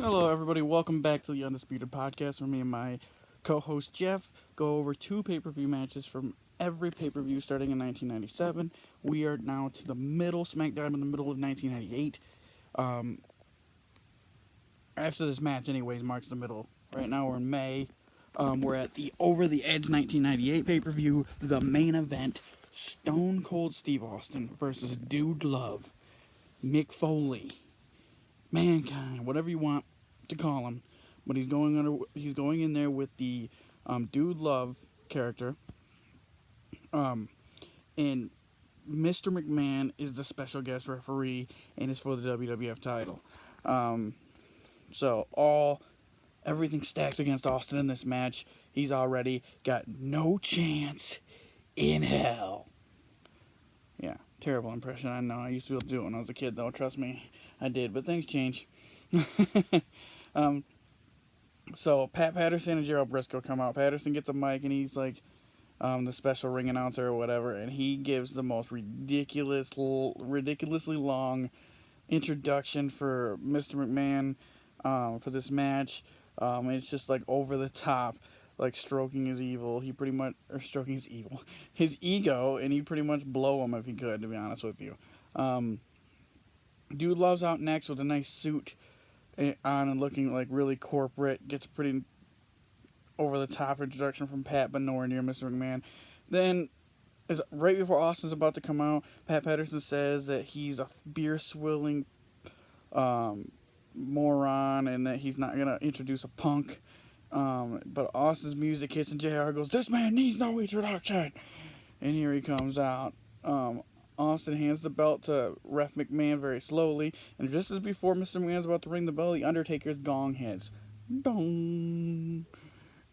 Hello, everybody. Welcome back to the Undisputed Podcast, where me and my co-host Jeff go over two pay-per-view matches from every pay-per-view starting in 1997. We are now to the middle, smack dab in the middle of 1998. Um, After this match, anyways, marks the middle. Right now we're in May. We're at the Over the Edge 1998 pay-per-view, the main event: Stone Cold Steve Austin versus Dude Love, Mick Foley. Mankind, whatever you want to call him, but he's going in there with the Dude Love character, um, and Mr. McMahon is the special guest referee and is for the WWF title. Um, so everything stacked against Austin in this match. He's already got no chance in hell. Yeah, terrible impression. I know. I used to be able to do it when I was a kid, though. Trust me, I did. But things change. um, so Pat Patterson and Gerald Briscoe come out. Patterson gets a mic and he's like the special ring announcer or whatever, and he gives the most ridiculously long introduction for Mr. McMahon for this match. It's just like over the top, like stroking his evil. He pretty much stroking his ego, and he'd pretty much blow him if he could. To be honest with you, Dude Love's out next with a nice suit on and looking like really corporate. Gets a pretty over the top introduction from Pat, but nowhere near Mr. McMahon. Then, is right before Austin's about to come out, Pat Patterson says that he's a beer swilling moron and that he's not gonna introduce a punk. But Austin's music hits and JR goes, "This man needs no introduction," and here he comes out. Austin hands the belt to Ref McMahon very slowly, and just as before Mr. McMahon's about to ring the bell, the Undertaker's gong hits. Dong!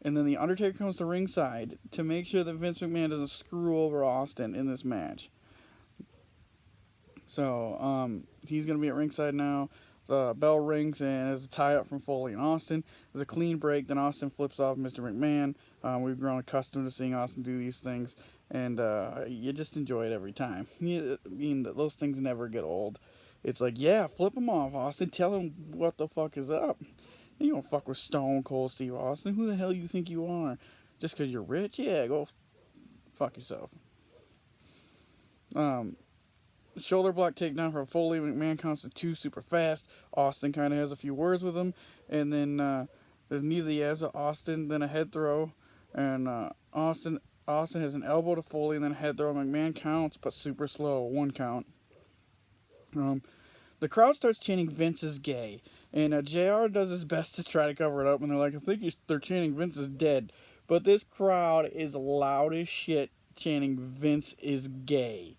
And then the Undertaker comes to ringside to make sure that Vince McMahon doesn't screw over Austin in this match. So, he's going to be at ringside now. The bell rings, and there's a tie-up from Foley and Austin. There's a clean break, then Austin flips off Mr. McMahon. We've grown accustomed to seeing Austin do these things, and you just enjoy it every time. Those things never get old. It's like, yeah, flip him off, Austin. Tell him what the fuck is up. You don't fuck with Stone Cold Steve Austin. Who the hell you think you are? Just because you're rich? Yeah, go fuck yourself. Shoulder block takedown from Foley. McMahon counts to 2 super fast. Austin kind of has a few words with him. And then there's knee to the ass of Austin, then a head throw. And Austin has an elbow to Foley and then a head throw. McMahon counts, but super slow. 1 count. The crowd starts chanting Vince is gay. And JR does his best to try to cover it up. And they're like, I think they're chanting Vince is dead. But this crowd is loud as shit chanting Vince is gay.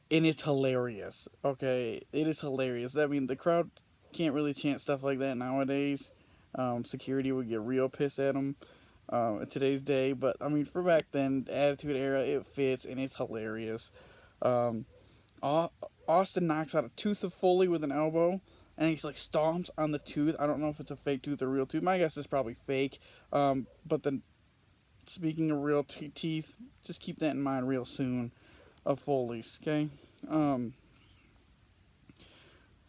And it's hilarious. Okay, it is hilarious. I mean, the crowd can't really chant stuff like that nowadays. Security would get real pissed at them in today's day. But I mean, for back then, the Attitude Era, it fits and it's hilarious. Austin knocks out a tooth of Foley with an elbow, and he's like stomps on the tooth. I don't know if it's a fake tooth or real tooth. My guess is probably fake. But then, speaking of real teeth, just keep that in mind real soon. Of Foley's, okay?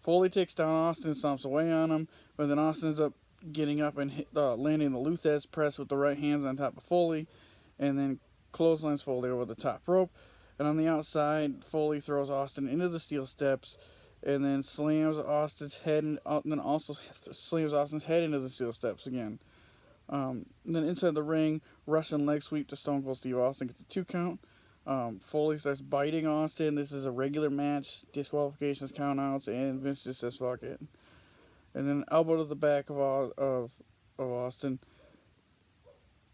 Foley takes down Austin, stomps away on him, but then Austin ends up getting up and landing the Luthez press with the right hands on top of Foley, and then clotheslines Foley over the top rope. And on the outside, Foley throws Austin into the steel steps, and then slams Austin's head, and then also slams Austin's head into the steel steps again. And then inside the ring, Russian leg sweep to Stone Cold Steve Austin gets a 2 count. Foley starts biting Austin. This is a regular match, disqualifications, countouts, and Vince just says fuck it. And then elbow to the back of Austin.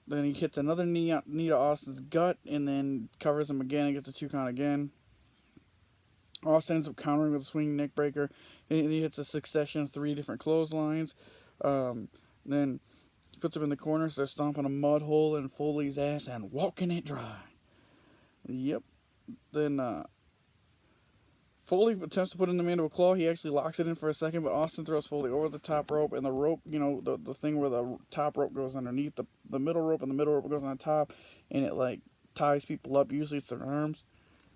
Then he hits another knee to Austin's gut, and then covers him again and gets a 2 count again. Austin ends up countering with a swinging neck breaker, and he hits a succession of 3 different clotheslines. Then he puts him in the corner, starts stomping a mud hole in Foley's ass and walking it dry. Yep. Then Foley attempts to put in the mandible claw. He actually locks it in for a second, but Austin throws Foley over the top rope, and the rope, the thing where the top rope goes underneath the middle rope, and the middle rope goes on top, and it like ties people up. Usually it's their arms.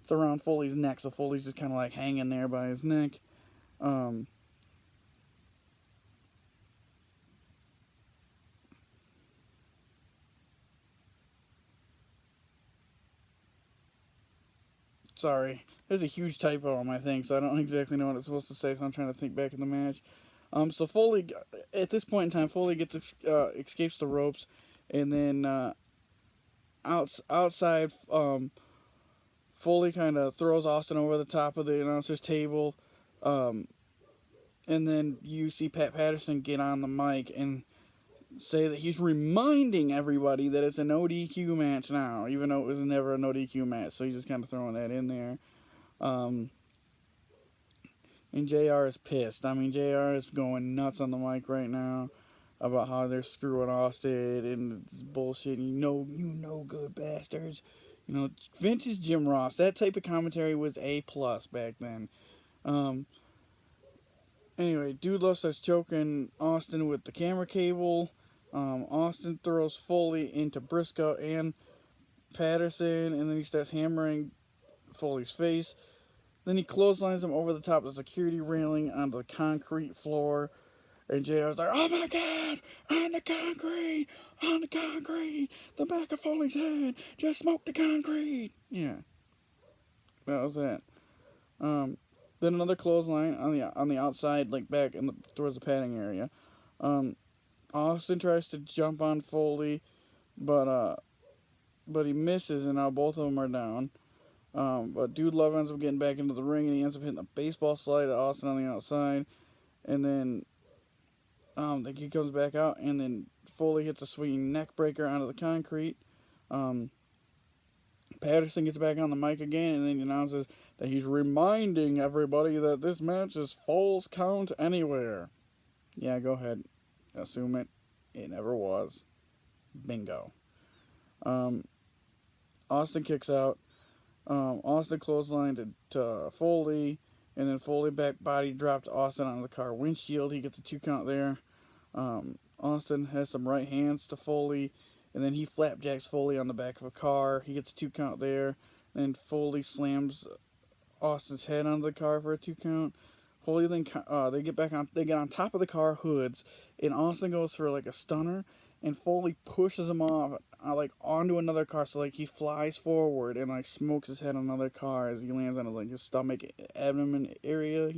It's around Foley's neck, so Foley's just kind of like hanging there by his neck. Sorry, there's a huge typo on my thing, so I don't exactly know what it's supposed to say. So I'm trying to think back in the match. So Foley, at this point in time, Foley escapes the ropes, and then outside, Foley kind of throws Austin over the top of the announcer's table, um, and then you see Pat Patterson get on the mic and say that he's reminding everybody that it's an ODQ match now, even though it was never an ODQ match. So he's just kind of throwing that in there. And JR is pissed. I mean, JR is going nuts on the mic right now about how they're screwing Austin and this bullshit. You know, good bastards. Vintage Jim Ross. That type of commentary was A+ back then. Anyway, Dude Love starts choking Austin with the camera cable. Austin throws Foley into Briscoe and Patterson, and then he starts hammering Foley's face. Then he clotheslines him over the top of the security railing onto the concrete floor. And JR's like, oh my God, on the concrete, the back of Foley's head, just smoke the concrete. Yeah, that was that. Then another clothesline on the outside, like back towards the padding area. Austin tries to jump on Foley, but he misses, and now both of them are down. But Dude Love ends up getting back into the ring, and he ends up hitting a baseball slide at Austin on the outside, and then he comes back out, and then Foley hits a swinging neck breaker onto the concrete. Patterson gets back on the mic again, and then he announces that he's reminding everybody that this match is Falls Count Anywhere. Yeah, go ahead. Assume it. It never was. Bingo. Austin kicks out. Austin clotheslined to Foley, and then Foley back body dropped Austin onto the car windshield. He gets a 2 count there. Austin has some right hands to Foley, and then he flapjacks Foley on the back of a car. He gets a 2 count there. And Foley slams Austin's head onto the car for a 2 count. Foley then they get on top of the car hoods, and Austin goes for like a stunner, and Foley pushes him off onto another car, so he flies forward and smokes his head on another car as he lands on his stomach abdomen area.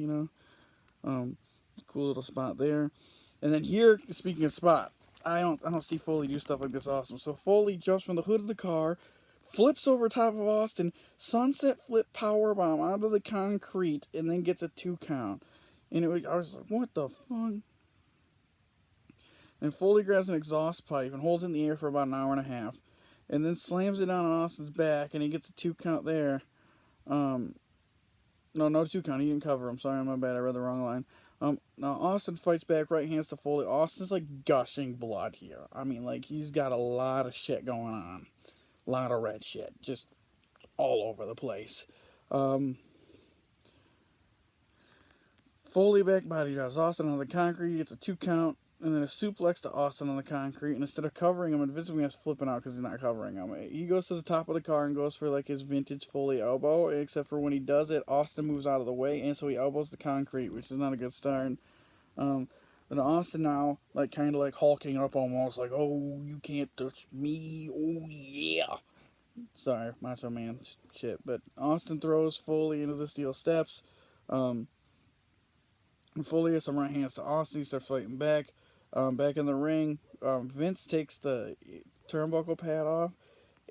Cool little spot there. And then here, speaking of spot, I don't see Foley do stuff like this awesome. So Foley jumps from the hood of the car, flips over top of Austin, sunset flip powerbomb onto the concrete, and then gets a 2 count. And I was like, what the fuck? And Foley grabs an exhaust pipe and holds it in the air for about an hour and a half, and then slams it down on Austin's back, and he gets a 2 count there. No 2 count. He didn't cover him. Sorry, my bad. I read the wrong line. Now Austin fights back, right hands to Foley. Austin's gushing blood here. I mean, he's got a lot of shit going on. A lot of red shit. Just all over the place. Foley back body drops Austin on the concrete. He gets a 2 count. And then a suplex to Austin on the concrete. And instead of covering him, and Vince McMahon's flipping out because he's not covering him. He goes to the top of the car and goes for his vintage Foley elbow. Except for when he does it, Austin moves out of the way, and so he elbows the concrete, which is not a good start. Then Austin now, kind of hulking up almost, oh, you can't touch me, oh yeah. Sorry, Macho Man shit. But Austin throws Foley into the steel steps. And Foley has some right hands to Austin. He starts fighting back. Back in the ring, Vince takes the turnbuckle pad off,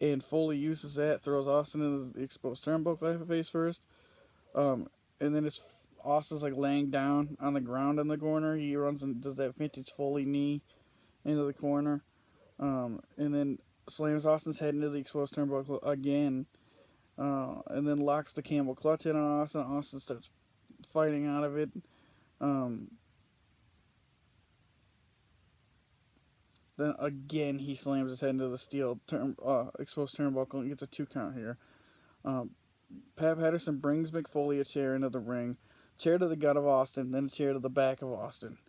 and Foley uses that, throws Austin in the exposed turnbuckle face first. And then Austin's laying down on the ground in the corner. He runs and does that vintage Foley knee into the corner. And then slams Austin's head into the exposed turnbuckle again. And then locks the Campbell clutch in on Austin. Austin starts fighting out of it. Then again, he slams his head into the steel exposed turnbuckle and gets a 2 count here. Pat Patterson brings Mick Foley a chair into the ring, chair to the gut of Austin, then a chair to the back of Austin.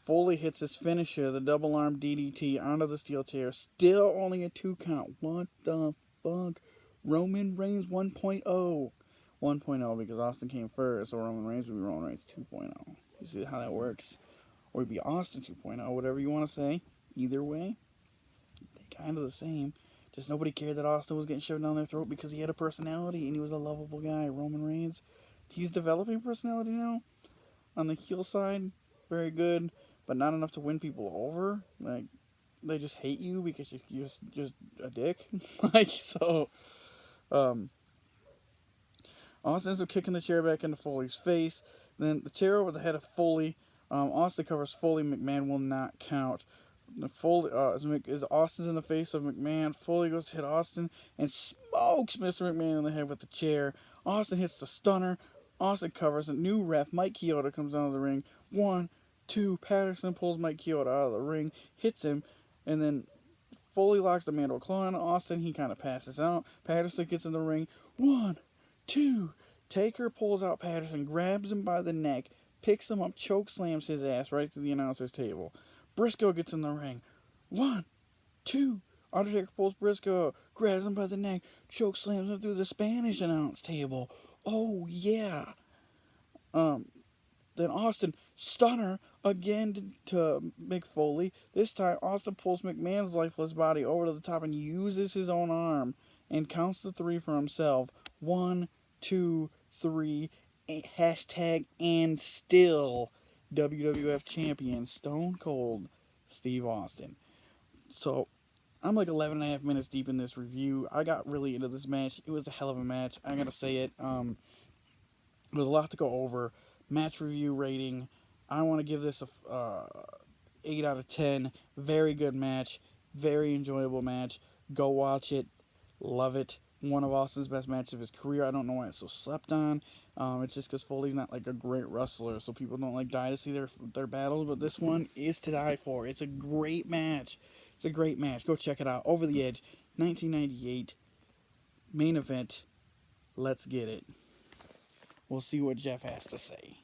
Foley hits his finisher, the double arm DDT, onto the steel chair. Still only a 2 count. What the fuck? Roman Reigns 1.0. 1.0 because Austin came first, so Roman Reigns would be Roman Reigns 2.0. You see how that works? Or it'd be Austin 2.0, whatever you want to say. Either way, they're kind of the same. Just nobody cared that Austin was getting shoved down their throat because he had a personality and he was a lovable guy. Roman Reigns, he's developing personality now on the heel side, very good, but not enough to win people over. Like, they just hate you because you're just a dick. Like, so, Austin ends up kicking the chair back into Foley's face. Then the chair over the head of Foley. Austin covers Foley. McMahon will not count. Foley is Austin's in the face of McMahon. Foley goes to hit Austin and smokes Mr. McMahon in the head with the chair. Austin hits the stunner. Austin covers. A new ref, Mike Chioda, comes out of the ring. 1, 2. Patterson pulls Mike Chioda out of the ring, hits him, and then Foley locks the mandible claw on Austin. He kind of passes out. Patterson gets in the ring. 1, 2. Taker pulls out Patterson, grabs him by the neck, picks him up, choke slams his ass right to the announcer's table. Briscoe gets in the ring. 1, 2. Undertaker pulls Briscoe, grabs him by the neck, choke slams him through the Spanish announce table. Oh yeah. Then Austin stunner again to Mick Foley. This time Austin pulls McMahon's lifeless body over to the top and uses his own arm and counts the 3 for himself. 1, 2, 3. Hashtag and still WWF champion Stone Cold Steve Austin. So I'm like 11 and a half minutes deep in this review. I got really into this match. It was a hell of a match. I gotta say it. There's a lot to go over. Match review rating. I want to give this a 8 out of 10. Very good match. Very enjoyable match. Go watch it. Love it. One of Austin's best matches of his career. I don't know why it's so slept on. It's just because Foley's not like a great wrestler, so people don't like die to see their battles. But this one is to die for. It's a great match. It's a great match. Go check it out. Over the Edge, 1998 main event. Let's get it. We'll see what Jeff has to say.